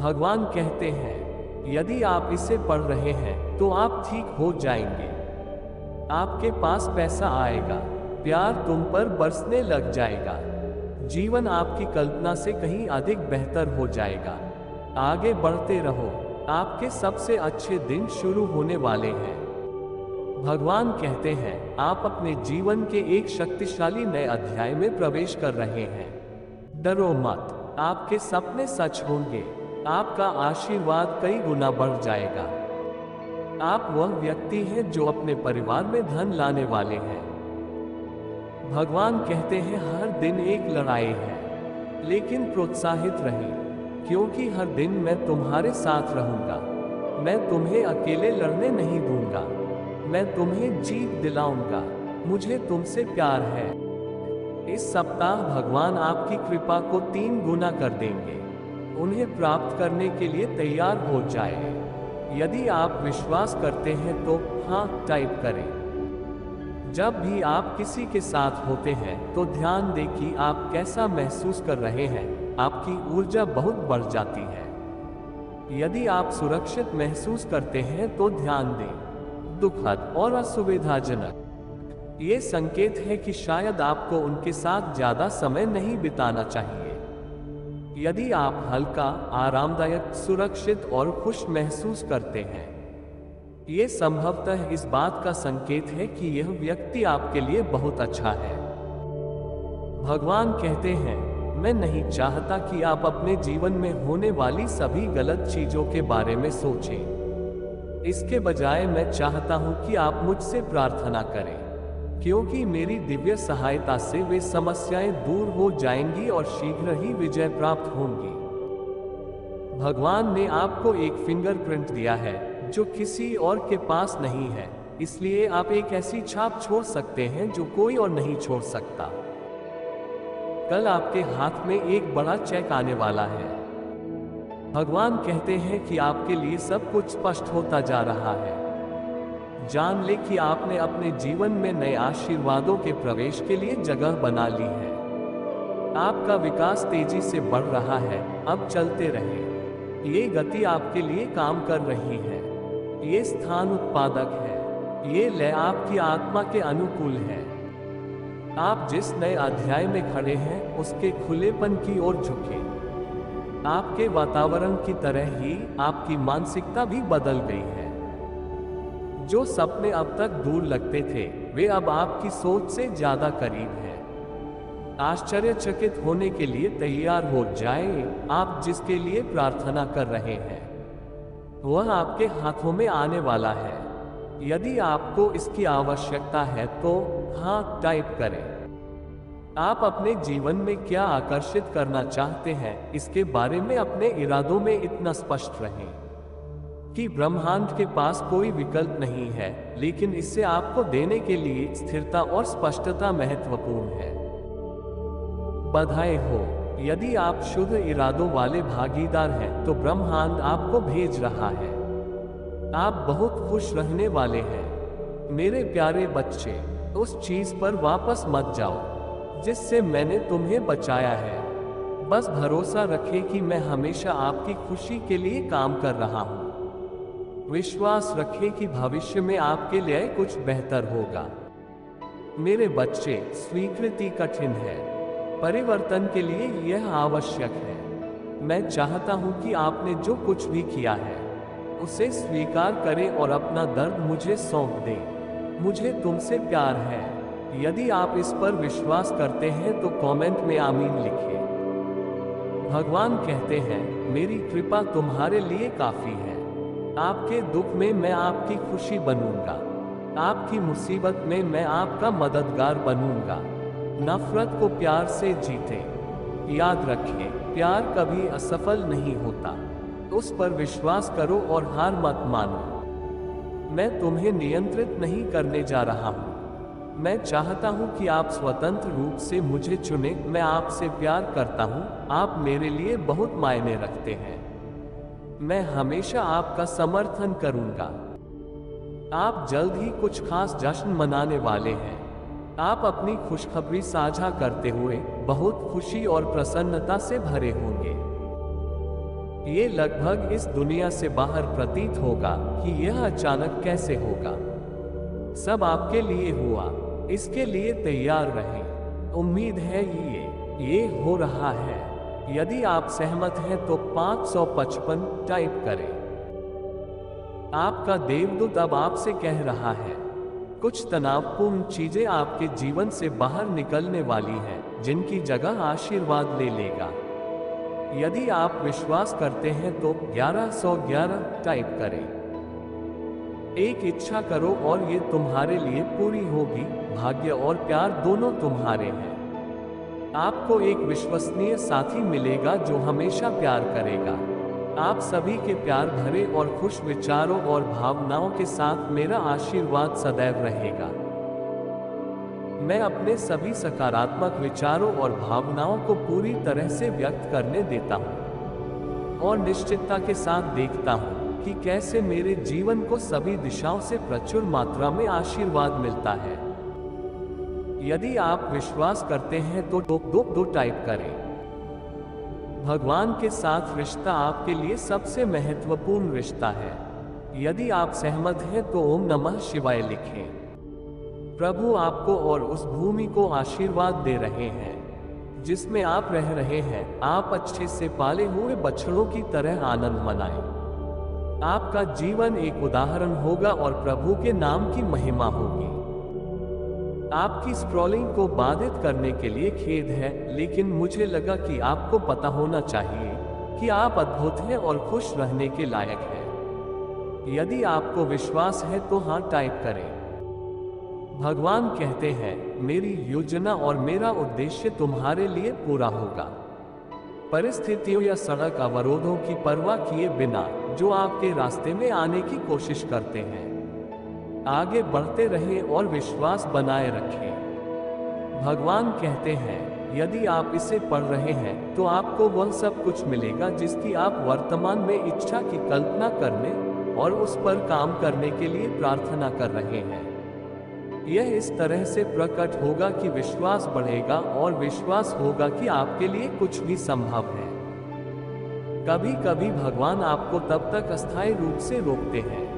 भगवान कहते हैं, यदि आप इसे पढ़ रहे हैं तो आप ठीक हो जाएंगे। आपके पास पैसा आएगा, प्यार तुम पर बरसने लग जाएगा, जीवन आपकी कल्पना से कहीं अधिक बेहतर हो जाएगा। आगे बढ़ते रहो, आपके सबसे अच्छे दिन शुरू होने वाले हैं। भगवान कहते हैं, आप अपने जीवन के एक शक्तिशाली नए अध्याय में प्रवेश कर रहे हैं। डरो मत, आपके सपने सच होंगे, आपका आशीर्वाद कई गुना बढ़ जाएगा। आप वह व्यक्ति हैं जो अपने परिवार में धन लाने वाले हैं। भगवान कहते हैं, हर दिन एक लड़ाई है, लेकिन प्रोत्साहित रहिए, क्योंकि हर दिन मैं तुम्हारे साथ रहूंगा। मैं तुम्हें अकेले लड़ने नहीं दूंगा, मैं तुम्हें जीत दिलाऊंगा। मुझे तुमसे प्यार है। इस सप्ताह भगवान आपकी कृपा को 3 गुना कर देंगे। उन्हें प्राप्त करने के लिए तैयार हो जाए। यदि आप विश्वास करते हैं तो हाँ टाइप करें। जब भी आप किसी के साथ होते हैं तो ध्यान दें कि आप कैसा महसूस कर रहे हैं। आपकी ऊर्जा बहुत बढ़ जाती है। यदि आप सुरक्षित महसूस करते हैं तो ध्यान दें। दुखद और असुविधाजनक, ये संकेत है कि शायद आपको उनके साथ ज्यादा समय नहीं बिताना चाहिए। यदि आप हल्का, आरामदायक, सुरक्षित और खुश महसूस करते हैं, ये संभवतः इस बात का संकेत है कि यह व्यक्ति आपके लिए बहुत अच्छा है। भगवान कहते हैं, मैं नहीं चाहता कि आप अपने जीवन में होने वाली सभी गलत चीजों के बारे में सोचें। इसके बजाय मैं चाहता हूं कि आप मुझसे प्रार्थना करें, क्योंकि मेरी दिव्य सहायता से वे समस्याएं दूर हो जाएंगी और शीघ्र ही विजय प्राप्त होंगी। भगवान ने आपको एक फिंगरप्रिंट दिया है जो किसी और के पास नहीं है, इसलिए आप एक ऐसी छाप छोड़ सकते हैं जो कोई और नहीं छोड़ सकता। कल आपके हाथ में एक बड़ा चेक आने वाला है। भगवान कहते हैं कि आपके लिए सब कुछ स्पष्ट होता जा रहा है। जान ले कि आपने अपने जीवन में नए आशीर्वादों के प्रवेश के लिए जगह बना ली है। आपका विकास तेजी से बढ़ रहा है, अब चलते रहे। ये गति आपके लिए काम कर रही है। ये स्थान उत्पादक है। ये लय आपकी आत्मा के अनुकूल है। आप जिस नए अध्याय में खड़े हैं उसके खुलेपन की ओर झुके। आपके वातावरण की तरह ही आपकी मानसिकता भी बदल गई है। जो सपने अब तक दूर लगते थे वे अब आपकी सोच से ज्यादा करीब हैं। आश्चर्यचकित होने के लिए तैयार हो जाएं। आप जिसके लिए प्रार्थना कर रहे हैं वह आपके हाथों में आने वाला है। यदि आपको इसकी आवश्यकता है तो हाँ टाइप करें। आप अपने जीवन में क्या आकर्षित करना चाहते हैं, इसके बारे में अपने इरादों में इतना स्पष्ट रहें कि ब्रह्मांड के पास कोई विकल्प नहीं है, लेकिन इसे आपको देने के लिए स्थिरता और स्पष्टता महत्वपूर्ण है। बधाई हो, यदि आप शुद्ध इरादों वाले भागीदार हैं तो ब्रह्मांड आपको भेज रहा है। आप बहुत खुश रहने वाले हैं। मेरे प्यारे बच्चे, उस चीज पर वापस मत जाओ जिससे मैंने तुम्हें बचाया है। बस भरोसा रखें कि मैं हमेशा आपकी खुशी के लिए काम कर रहा हूँ। विश्वास रखें कि भविष्य में आपके लिए कुछ बेहतर होगा। मेरे बच्चे, स्वीकृति कठिन है, परिवर्तन के लिए यह आवश्यक है। मैं चाहता हूं कि आपने जो कुछ भी किया है उसे स्वीकार करें और अपना दर्द मुझे सौंप दें। मुझे तुमसे प्यार है। यदि आप इस पर विश्वास करते हैं तो कमेंट में आमीन लिखिए। भगवान कहते हैं, मेरी कृपा तुम्हारे लिए काफी है। आपके दुख में मैं आपकी खुशी बनूंगा। आपकी मुसीबत में मैं आपका मददगार बनूंगा। नफरत को प्यार से जीतें। याद रखें, प्यार कभी असफल नहीं होता। उस पर विश्वास करो और हार मत मानो। मैं तुम्हें नियंत्रित नहीं करने जा रहा हूँ। मैं चाहता हूँ कि आप स्वतंत्र रूप से मुझे चुनें। मैं आपसे प्यार करता हूँ। आप मेरे लिए बहुत मायने रखते हैं। मैं हमेशा आपका समर्थन करूंगा। आप जल्द ही कुछ खास जश्न मनाने वाले हैं। आप अपनी खुशखबरी साझा करते हुए बहुत खुशी और प्रसन्नता से भरे होंगे। ये लगभग इस दुनिया से बाहर प्रतीत होगा कि यह अचानक कैसे होगा। सब आपके लिए हुआ, इसके लिए तैयार रहें। उम्मीद है ये हो रहा है। यदि आप सहमत हैं तो 555 टाइप करें। आपका देवदूत अब आपसे कह रहा है, कुछ तनावपूर्ण चीजें आपके जीवन से बाहर निकलने वाली हैं, जिनकी जगह आशीर्वाद ले लेगा। यदि आप विश्वास करते हैं तो 1111 टाइप करें। एक इच्छा करो और ये तुम्हारे लिए पूरी होगी। भाग्य और प्यार दोनों तुम्हारे हैं। आपको एक विश्वसनीय साथी मिलेगा जो हमेशा प्यार करेगा। आप सभी के प्यार भरे और खुश विचारों और भावनाओं के साथ मेरा आशीर्वाद सदैव रहेगा। मैं अपने सभी सकारात्मक विचारों और भावनाओं को पूरी तरह से व्यक्त करने देता हूँ और निश्चितता के साथ देखता हूँ कि कैसे मेरे जीवन को सभी दिशाओं से प्रचुर मात्रा में आशीर्वाद मिलता है। यदि आप विश्वास करते हैं तो दो टाइप करें। भगवान के साथ रिश्ता आपके लिए सबसे महत्वपूर्ण रिश्ता है। यदि आप सहमत हैं तो ओम नमः शिवाय लिखें। प्रभु आपको और उस भूमि को आशीर्वाद दे रहे हैं जिसमें आप रह रहे हैं। आप अच्छे से पाले हुए बछड़ों की तरह आनंद मनाएं। आपका जीवन एक उदाहरण होगा और प्रभु के नाम की महिमा होगी। आपकी स्क्रॉलिंग को बाधित करने के लिए खेद है, लेकिन मुझे लगा कि आपको पता होना चाहिए कि आप अद्भुत हैं और खुश रहने के लायक हैं। यदि आपको विश्वास है तो हाँ टाइप करें। भगवान कहते हैं, मेरी योजना और मेरा उद्देश्य तुम्हारे लिए पूरा होगा। परिस्थितियों या सड़क अवरोधों की परवाह किए बिना जो आपके रास्ते में आने की कोशिश करते हैं, आगे बढ़ते रहें और विश्वास बनाए रखें। भगवान कहते हैं, यदि आप इसे पढ़ रहे हैं तो आपको वह सब कुछ मिलेगा जिसकी आप वर्तमान में इच्छा की कल्पना करने और उस पर काम करने के लिए प्रार्थना कर रहे हैं। यह इस तरह से प्रकट होगा कि विश्वास बढ़ेगा और विश्वास होगा कि आपके लिए कुछ भी संभव है। कभी कभी भगवान आपको तब तक अस्थायी रूप से रोकते हैं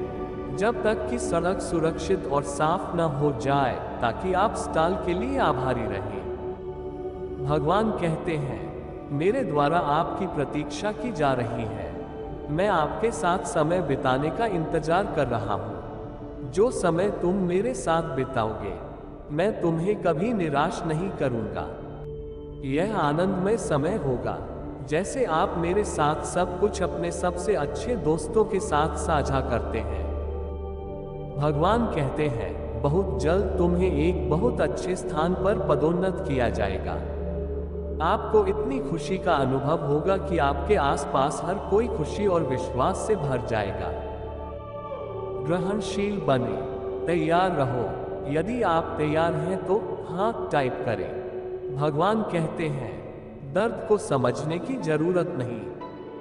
जब तक कि सड़क सुरक्षित और साफ न हो जाए, ताकि आप स्टाल के लिए आभारी रहें। भगवान कहते हैं, मेरे द्वारा आपकी प्रतीक्षा की जा रही है। मैं आपके साथ समय बिताने का इंतजार कर रहा हूँ। जो समय तुम मेरे साथ बिताओगे, मैं तुम्हें कभी निराश नहीं करूंगा। यह आनंदमय समय होगा, जैसे आप मेरे साथ सब कुछ अपने सबसे अच्छे दोस्तों के साथ साझा करते हैं। भगवान कहते हैं, बहुत जल्द तुम्हें एक बहुत अच्छे स्थान पर पदोन्नत किया जाएगा। आपको इतनी खुशी का अनुभव होगा कि आपके आसपास हर कोई खुशी और विश्वास से भर जाएगा। ग्रहणशील बने, तैयार रहो। यदि आप तैयार हैं तो हाँ टाइप करें। भगवान कहते हैं, दर्द को समझने की जरूरत नहीं,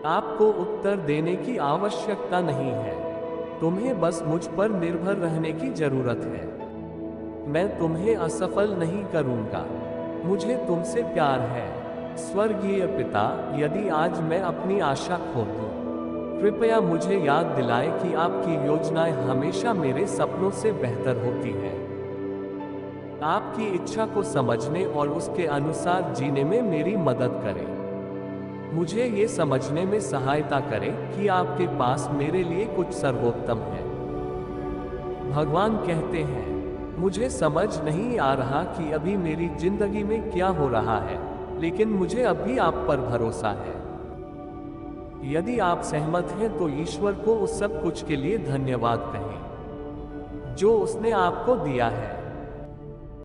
आपको उत्तर देने की आवश्यकता नहीं है। तुम्हें बस मुझ पर निर्भर रहने की जरूरत है। मैं तुम्हें असफल नहीं करूंगा। मुझे तुमसे प्यार है। स्वर्गीय पिता, यदि आज मैं अपनी आशा खो दूं, कृपया मुझे याद दिलाएं कि आपकी योजनाएं हमेशा मेरे सपनों से बेहतर होती हैं। आपकी इच्छा को समझने और उसके अनुसार जीने में मेरी मदद करें। मुझे ये समझने में सहायता करें कि आपके पास मेरे लिए कुछ सर्वोत्तम है। भगवान कहते हैं, मुझे समझ नहीं आ रहा कि अभी मेरी जिंदगी में क्या हो रहा है, लेकिन मुझे अब भी आप पर भरोसा है। यदि आप सहमत हैं तो ईश्वर को उस सब कुछ के लिए धन्यवाद कहें जो उसने आपको दिया है।